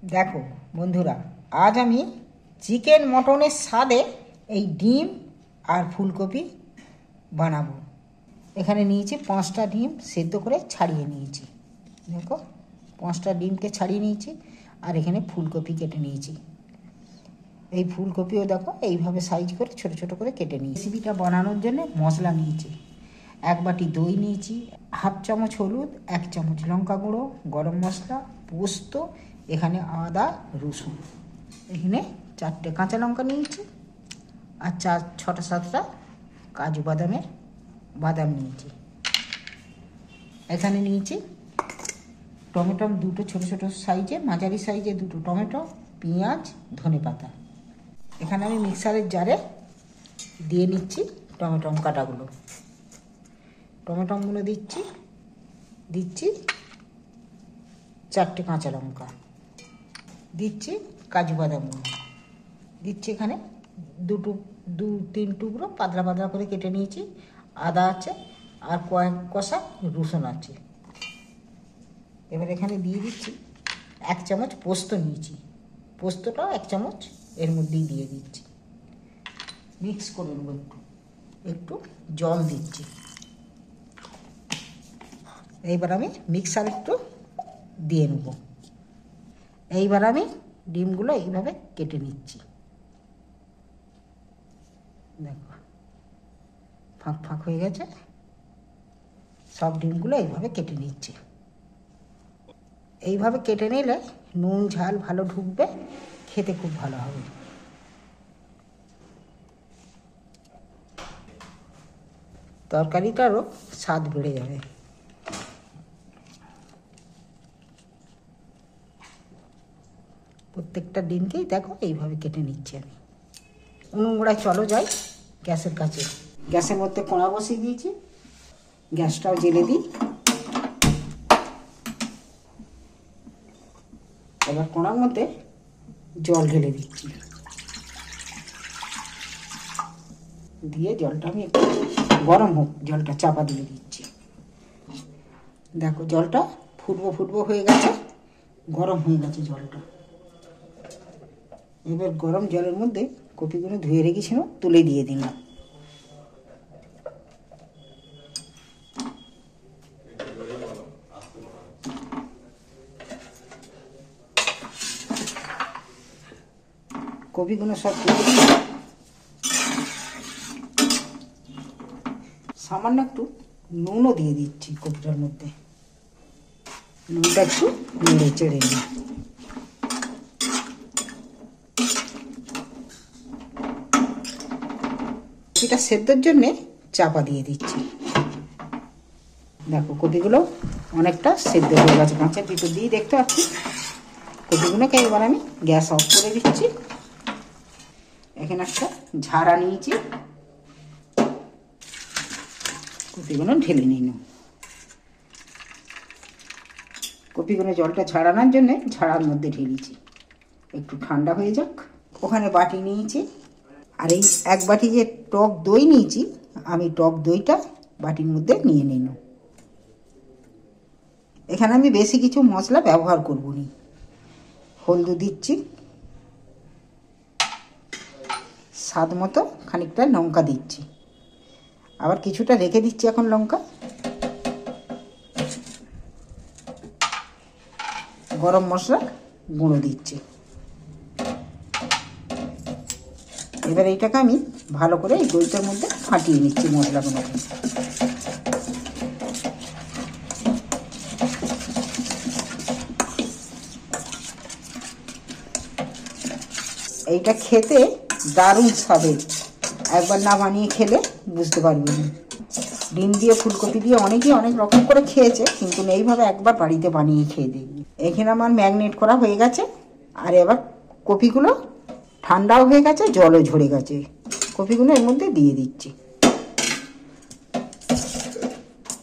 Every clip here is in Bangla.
দেখো বন্ধুরা, আজ আমি চিকেন মটনের স্বাদে এই ডিম আর ফুলকপি বানাবো। এখানে নিয়েছি 5টা ডিম সেদ্ধ করে ছাড়িয়ে নিয়েছি। দেখো 5টা ডিমকে ছাড়িয়ে নিয়েছি। আর এখানে ফুলকপি কেটে নিয়েছি। এই ফুলকপিও দেখো এইভাবে সাইজ করে ছোট ছোট করে কেটে নিয়েছি। রেসিপিটা বানানোর জন্য মশলা নিয়েছি, 1 বাটি দই নিয়েছি, 1/2 চামচ হলুদ, 1 চামচ লঙ্কা গুঁড়ো, গরম মশলা, পোস্ত, এখানে আদা রসুন, এখানে 4টে কাঁচা লঙ্কা নিয়েছি, আর 6টা 7টা কাজু বাদাম নিয়েছি। এখানে নিয়েছি টমেটো 2টো ছোটো ছোটো সাইজে, মাঝারি সাইজে 2টো টমেটো, পেঁয়াজ, ধনেপাতা। এখানে আমি মিক্সারের জারে দিয়ে নিচ্ছি টমেটো কাটাগুলো। টমেটোগুলো দিচ্ছি 4টে কাঁচা লঙ্কা, দিচ্ছি কাজু বাদামগুলো, দিচ্ছি এখানে 2-3 টুকরো পাতলা পাতলা করে কেটে নিয়েছি আদা আছে, আর কয়েক কষা রসুন আছে। এবার এখানে দিয়ে দিচ্ছি 1 চামচ পোস্ত নিয়েছি, পোস্তটাও 1 চামচ এর মধ্যেই দিয়ে দিচ্ছি। মিক্স করে নেব, একটু জল দিচ্ছি। এইবার আমি মিক্সার একটু দিয়ে নেব। এইবার আমি ডিমগুলো এইভাবে কেটে নিচ্ছি। দেখো ফাঁক ফাঁক হয়ে গেছে, সব ডিমগুলো এইভাবে কেটে নিচ্ছি। এইভাবে কেটে নিলে নুন ঝাল ভালো ঢুকবে, খেতে খুব ভালো হবে। তরকারিটারও স্বাদ বেড়ে যাবে। প্রত্যেকটা ডিমকেই দেখো এইভাবে কেটে নিচ্ছি আমি। উনুন গোড়ায় চলো যাই গ্যাসের কাছে। গ্যাসের মধ্যে কড়া বসিয়ে দিয়েছি, গ্যাসটাও জ্বেলে দিই। এবার কড়ার মধ্যে জল ঢেলে দিচ্ছি, দিয়ে জলটা আমি একটু গরম হোক, জলটা চাপা দিয়ে দিচ্ছি। দেখো জলটা ফুটবো হয়ে গেছে, গরম হয়ে গেছে জলটা। এবার গরম জলের মধ্যে কপিগুলো ধুয়ে রেখেছিল তুলে দিয়ে দিলাম। কপিগুলো সব তুলে দিয়ে সামান্য একটু নুনও দিয়ে দিচ্ছি কপিটার মধ্যে। নুনটা একটু নেড়ে চেড়ে নিই। কপিটা সেদ্ধর জন্যে চাপা দিয়ে দিচ্ছি। দেখো কপিগুলো অনেকটা সেদ্ধ হয়ে গেছে, কাঁচের ভিতর দিয়ে দেখতে পাচ্ছি। কপিগুলোকে এবার আমি গ্যাস অফ করে দিচ্ছি। এখানে একটা ঝাড়া নিয়েছি, কপিগুলো ঢেলে নিন। কপিগুলো জলটা ঝাড়ানোর জন্যে ঝাড়ার মধ্যে ঢেলেছি, একটু ঠান্ডা হয়ে যাক। ওখানে বাটি নিয়েছি, আর এই 1 বাটি যে টক দই নিয়েছি, আমি টক দইটা বাটির মধ্যে নিয়ে নিন। এখানে আমি বেশি কিছু মশলা ব্যবহার করব না। হলুদ দিচ্ছি, স্বাদ মতো খানিকটা লঙ্কা দিচ্ছি, আবার কিছুটা রেখে দিচ্ছি এখন লঙ্কা। গরম মশলা গুঁড়ো দিচ্ছি। এবার এইটাকে আমি ভালো করে এই দইটার মধ্যে ফাটিয়ে নিচ্ছি মশলাগুলোকে। এইটা খেতে দারুণ স্বাদের, একবার না বানিয়ে খেলে বুঝতে পারবি না। ডিম দিয়ে ফুলকপি দিয়ে অনেকেই অনেক রকম করে খেয়েছে, কিন্তু এইভাবে একবার বাড়িতে বানিয়ে খেয়ে দেখবি। এখানে আমার ম্যাগনেট করা হয়ে গেছে। আর এবার কপিগুলো ঠান্ডাও হয়ে গেছে, জলও ঝরে গেছে, কপিগুলো এর মধ্যে দিয়ে দিচ্ছি।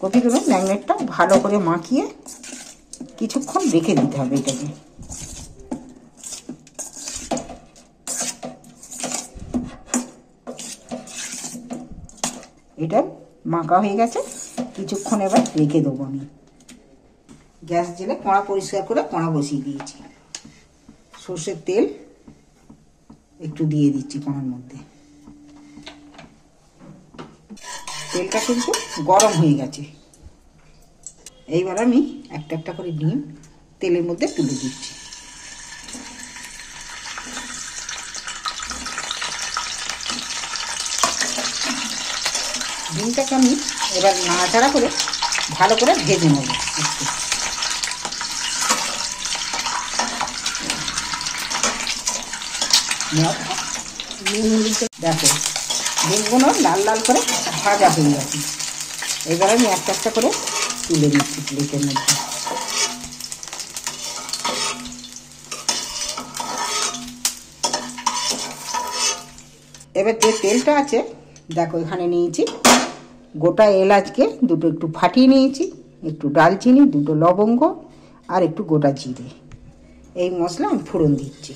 কপিগুলো ম্যাগনেটটা ভালো করে মাখিয়ে কিছুক্ষণ রেখে দিতে হবে এটাকে। এটা মাখা হয়ে গেছে, কিছুক্ষণ এবার রেখে দেবো আমি। গ্যাস জেলে কড়া পরিষ্কার করে কড়া বসিয়ে দিয়েছি। সর্ষের তেল একটু দিয়ে দিচ্ছি কড়ার মধ্যে। তেলটা কিন্তু গরম হয়ে গেছে। এইবার আমি একটা একটা করে ডিম তেলের মধ্যে তুলে দিচ্ছি। ডিমটাকে আমি এবার নাড়াচাড়া করে ভালো করে ভেজে নেব। দেখো ডিমগুলো লাল লাল করে ভাজা হয়ে গেছে। এবার আমি একটা একটা করে তুলে দিচ্ছি প্লেটের মধ্যে। এবার যে তেলটা আছে দেখো এখানে নিয়েছি গোটা এলাচকে দুটো একটু ফাটিয়ে নিয়েছি, একটু ডালচিনি, দুটো লবঙ্গ আর একটু গোটা জিরে। এই মশলা আমি ফোড়ন দিচ্ছি।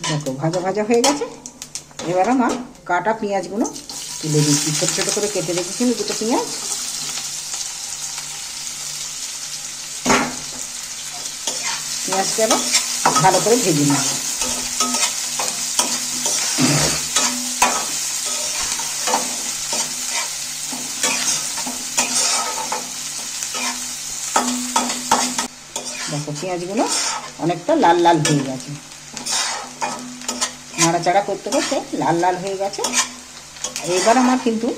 দেখো ভাজা ভাজা হয়ে গেছে। এবার আমার কাটা পেঁয়াজগুলো তুলে দিচ্ছি। ছোটো ছোটো করে কেটে রেখেছিলাম দুটো পেঁয়াজ। পেঁয়াজটা এবার ভালো করে ভেজে নেব। দেখো পেঁয়াজগুলো অনেকটা লাল লাল হয়ে গেছে। নাড়াচাড়া করতে করতে লাল লাল হয়ে গেছে। এবার আমার কিন্তু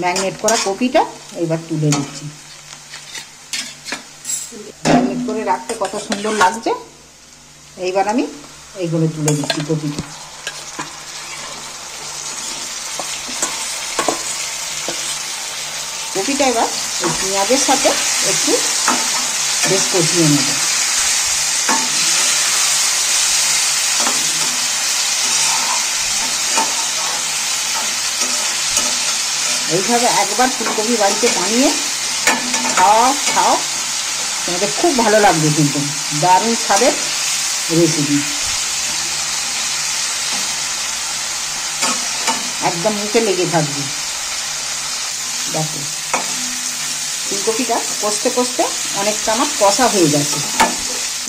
ম্যারিনেট করা কপিটা এবার তুলে দিচ্ছি। ম্যারিনেট করে রাখতে কত সুন্দর লাগছে। এইবার আমি এইগুলো তুলে দিচ্ছি কপিটা। কপিটা এবার এই পেঁয়াজের সাথে একটু বেশ কষিয়ে নেব। এইভাবে একবার ফুলকপি বাড়িতে বানিয়ে খাও, তোমাদের খুব ভালো লাগবে। কিন্তু দারুণ স্বাদের রেসিপি, একদম মুখে লেগে থাকবে। দেখো ফুলকপিটা কষতে কষতে অনেকটা আমার কষা হয়ে গেছে।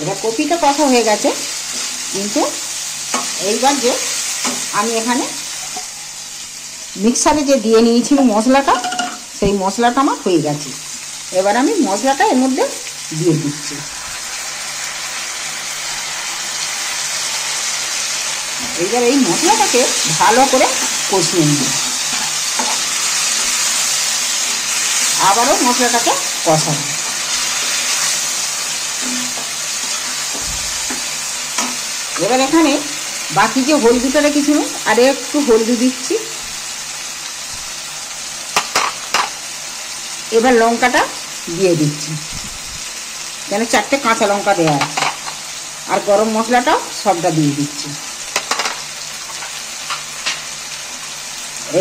এবার কপিটা কষা হয়ে গেছে, কিন্তু এইবার যে আমি এখানে মিক্সারে যে দিয়ে নিয়েছিলাম মশলাটা, সেই মশলাটা আমার হয়ে গেছে। এবার আমি মশলাটা এর মধ্যে দিয়ে দিচ্ছি। এইবার এই মশলাটাকে ভালো করে কষিয়ে নিই। আবারও মশলাটাকে কষাবো। এবার এখানে বাকি যে হলদিটা রেখেছিলাম আর একটু হলদি দিচ্ছি। এবার লঙ্কাটা দিয়ে দিচ্ছি, কেন 4টে কাঁচা লঙ্কা দেওয়া আছে। আর গরম মশলাটাও সবটা দিয়ে দিচ্ছি।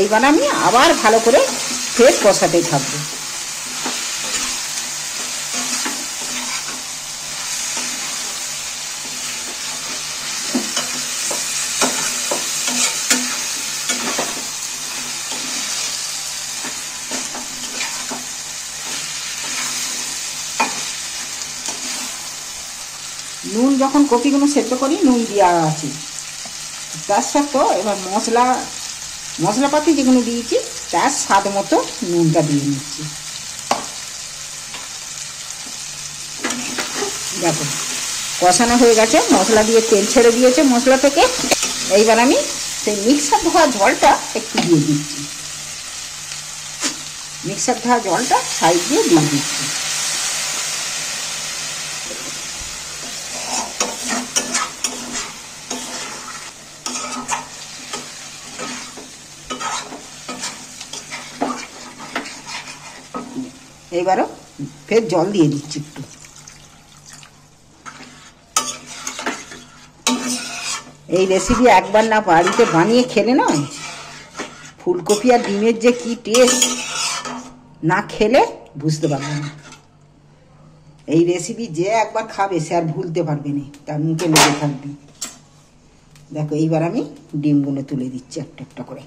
এইবার আমি আবার ভালো করে ফের কষাতে থাকবো। নুন যখন কপিগুলো সেদ্ধ করি নুন দেওয়া আছে, তার সাথে এবার মশলাপাতি যেগুলো দিয়েছি তার স্বাদ মতো নুনটা দিয়ে নিচ্ছি। দেখো কষানো হয়ে গেছে, মশলা দিয়ে তেল ছেড়ে দিয়েছে মশলা থেকে। এইবার আমি সেই মিক্সার ধোয়া জলটা একটু দিয়ে দিচ্ছি। মিক্সার ধোয়া জলটা সাইড দিয়ে দিচ্ছি। এইবারও ফের জল দিয়ে দিচ্ছি একটু। এই রেসিপি একবার না বাড়িতে বানিয়ে খেলে না, ফুলকপি আর ডিমের যে কি টেস্ট, না খেলে বুঝতে পারবে না। এই রেসিপি যে একবার খাবে সে আর ভুলতে পারবে না, তার মুখে লেগে থাকবে। দেখো এইবার আমি ডিমগুলো তুলে দিচ্ছি একটা একটা করে।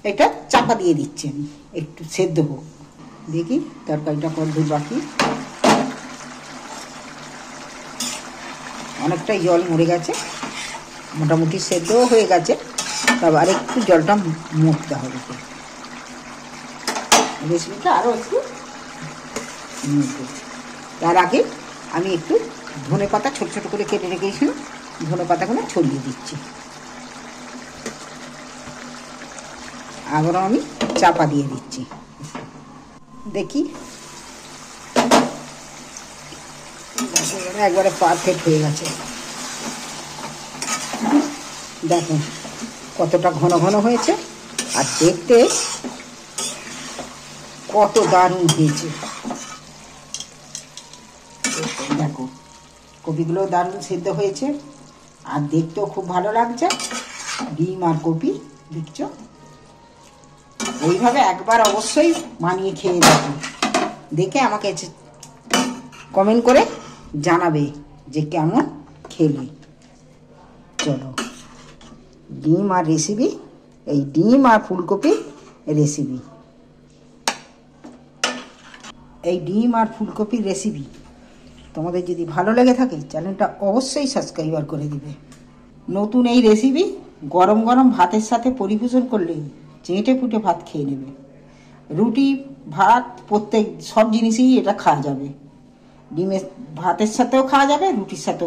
এটা চাপা দিয়ে দিচ্ছি আমি, একটু সেদ্ধ হোক। দেখি তরকারিটা কতদূর বাকি। অনেকটাই জল মরে গেছে, মোটামুটি সেদ্ধও হয়ে গেছে, তবে আর একটু জলটা মরতে হবে। রেসিপিটা আরও একটু তার আগে আমি একটু ধনে পাতা ছোট ছোট করে কেটে রেখেছিলাম, ধনে পাতাগুলো ছড়িয়ে দিচ্ছি। আবারও আমি চাপা দিয়ে দিচ্ছি। দেখি একবারে পারফেক্ট হয়ে গেছে। দেখুন কতটা ঘন ঘন হয়েছে, আর দেখতে কত দারুণ হয়েছে। দেখো কপিগুলো দারুণ সেদ্ধ হয়েছে, আর দেখতেও খুব ভালো লাগছে। ডিম আর কপি দেখছো, এইভাবে একবার অবশ্যই বানিয়ে খেয়ে দেখো, দেখে আমাকে কমেন্ট করে জানাবে যে কেমন খেলে। চলো, ডিম আর রেসিপি, এই ডিম আর ফুলকপি রেসিপি, এই ডিম আর ফুলকপির রেসিপি তোমাদের যদি ভালো লেগে থাকে চ্যানেলটা অবশ্যই সাবস্ক্রাইবার করে দিবে। নতুন এই রেসিপি গরম গরম ভাতের সাথে পরিবেশন করলে চেটে পুটে ভাত খেয়ে নেবে। রুটি ভাত প্রত্যেক সব জিনিসই এটা খাওয়া যাবে, ডিমের ভাতের সাথেও খাওয়া যাবে, রুটির সাথেও।